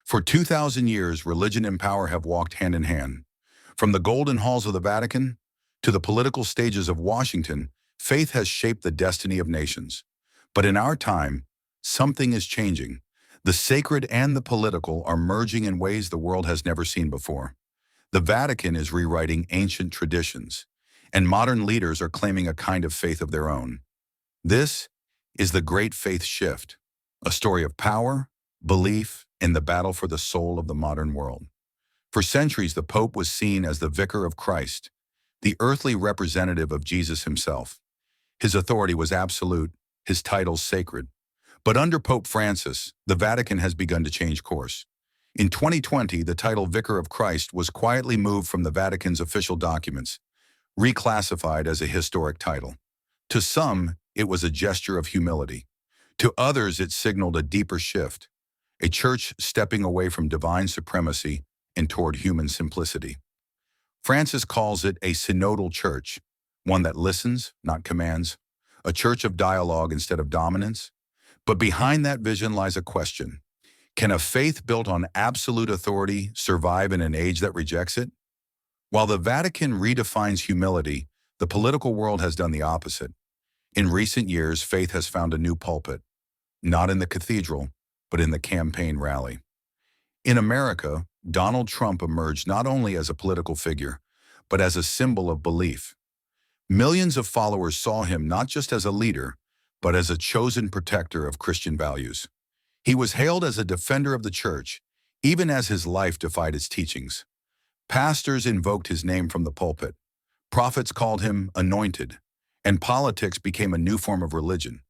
For 2,000 years, religion and power have walked hand in hand. From the golden halls of the Vatican to the political stages of Washington, faith has shaped the destiny of nations. But in our time, something is changing. The sacred and the political are merging in ways the world has never seen before. The Vatican is rewriting ancient traditions, and modern leaders are claiming a kind of faith of their own. This is the Great Faith Shift, a story of power, belief, and the battle for the soul of the modern world. For centuries, the Pope was seen as the Vicar of Christ, the earthly representative of Jesus himself. His authority was absolute, his titles sacred. But under Pope Francis, the Vatican has begun to change course. In 2020, the title Vicar of Christ was quietly moved from the Vatican's official documents, reclassified as a historic title. To some, it was a gesture of humility. To others, it signaled a deeper shift, a church stepping away from divine supremacy and toward human simplicity. Francis calls it a synodal church, one that listens, not commands, a church of dialogue instead of dominance. But behind that vision lies a question. Can a faith built on absolute authority survive in an age that rejects it? While the Vatican redefines humility, the political world has done the opposite. In recent years, faith has found a new pulpit, not in the cathedral, but in the campaign rally. In America, Donald Trump emerged not only as a political figure, but as a symbol of belief. Millions of followers saw him not just as a leader, but as a chosen protector of Christian values. He was hailed as a defender of the church, even as his life defied its teachings. Pastors invoked his name from the pulpit. Prophets called him anointed, and politics became a new form of religion,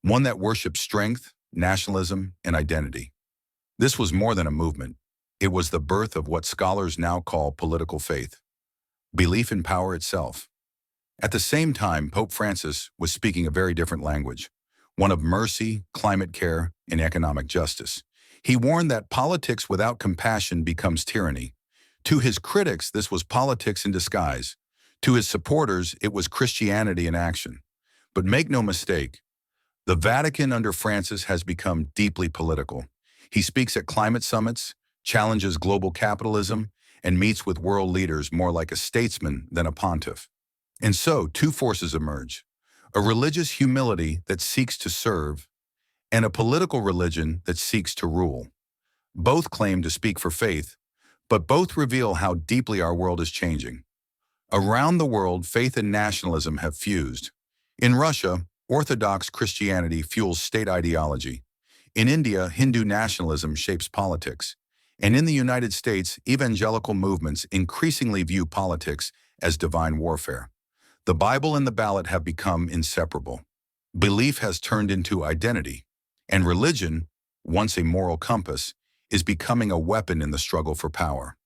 one that worshiped strength, nationalism, and identity. This was more than a movement. It was the birth of what scholars now call political faith, belief in power itself. At the same time, Pope Francis was speaking a very different language, one of mercy, climate care, and economic justice. He warned that politics without compassion becomes tyranny. To his critics, this was politics in disguise. To his supporters, it was Christianity in action. But make no mistake, the Vatican under Francis has become deeply political. He speaks at climate summits, challenges global capitalism, and meets with world leaders more like a statesman than a pontiff. And so, two forces emerge: a religious humility that seeks to serve, and a political religion that seeks to rule. Both claim to speak for faith, but both reveal how deeply our world is changing. Around the world, faith and nationalism have fused. In Russia, Orthodox Christianity fuels state ideology. In India, Hindu nationalism shapes politics. And in the United States, evangelical movements increasingly view politics as divine warfare. The Bible and the ballot have become inseparable. Belief has turned into identity, and religion, once a moral compass, is becoming a weapon in the struggle for power.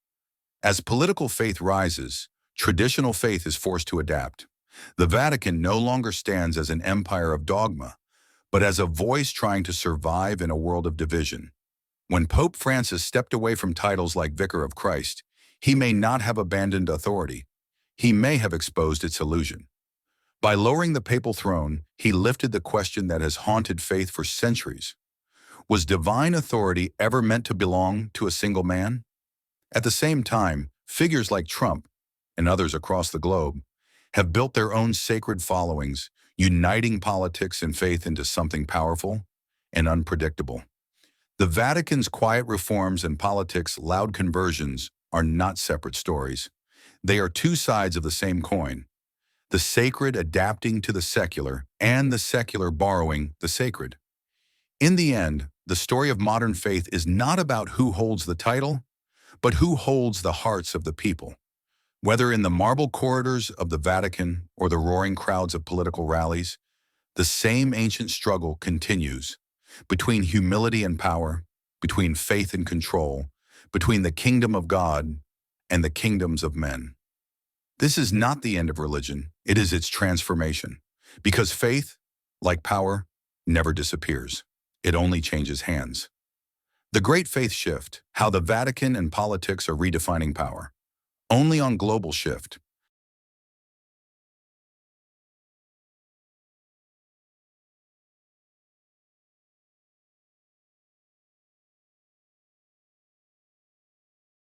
As political faith rises, traditional faith is forced to adapt. The Vatican no longer stands as an empire of dogma, but as a voice trying to survive in a world of division. When Pope Francis stepped away from titles like Vicar of Christ, he may not have abandoned authority. He may have exposed its illusion. By lowering the papal throne, he lifted the question that has haunted faith for centuries. Was divine authority ever meant to belong to a single man? At the same time, figures like Trump and others across the globe have built their own sacred followings, uniting politics and faith into something powerful and unpredictable. The Vatican's quiet reforms and politics' loud conversions are not separate stories. They are two sides of the same coin, the sacred adapting to the secular and the secular borrowing the sacred. In the end, the story of modern faith is not about who holds the title, but who holds the hearts of the people. Whether in the marble corridors of the Vatican or the roaring crowds of political rallies, the same ancient struggle continues between humility and power, between faith and control, between the kingdom of God and the kingdoms of men. This is not the end of religion, it is its transformation. Because faith, like power, never disappears. It only changes hands. The Great Faith Shift, how the Vatican and politics are redefining power. Only on Global Shift.